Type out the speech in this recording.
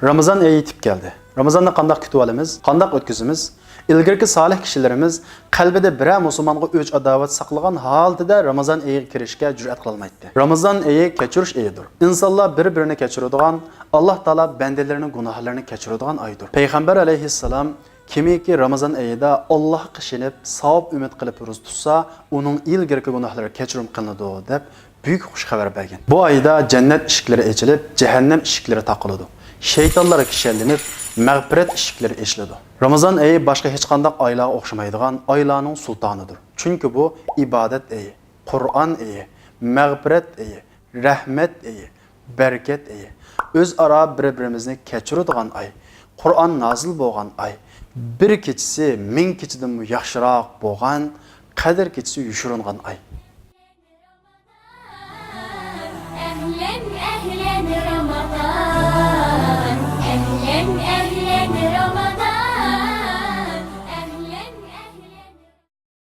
Ramazan oyi yetib keldi. Ramazonni qanday kutib olamiz? Qanday o'tkazamiz? İlgirki salih kishilarimiz qalbida biror musulmonga o'ch adovat saqlagan holatda Ramazan oyiga kirishga jur'at qila olmaydi. Ramazan oyi kechirish oyidir. İnsanlar bir-birini kechiradigan, Alloh taolo bandalarining gunohlarini kechiradigan oydir. Payg'ambar alayhissalom kimiki Ramazan oyida Allohga shinib, savob umid qilib ro'za tutsa, uning ilgirki gunohlari kechirim qilinadi deb büyük xush xabar bergan. Bu oyda jannat eshiklari ochilib, jahannam eshiklari taqiladi. Şeytanlar kişilenip mağfiret ışıkları eşledi. Ramazan ayı başka hiç qanday oylarga o'xshamaydigan oylarning sultanidir. Çünkü bu ibadet ayı, Kur'an ayı, mağfiret ayı, rahmet ayı, bereket ayı. O'zaro bir-birimizni kechiradigan ay, Kur'an nazil bo'lgan ay, bir kechisi ming kechidan yaxshiroq bo'lgan, qadr kechisi yushiringan ay.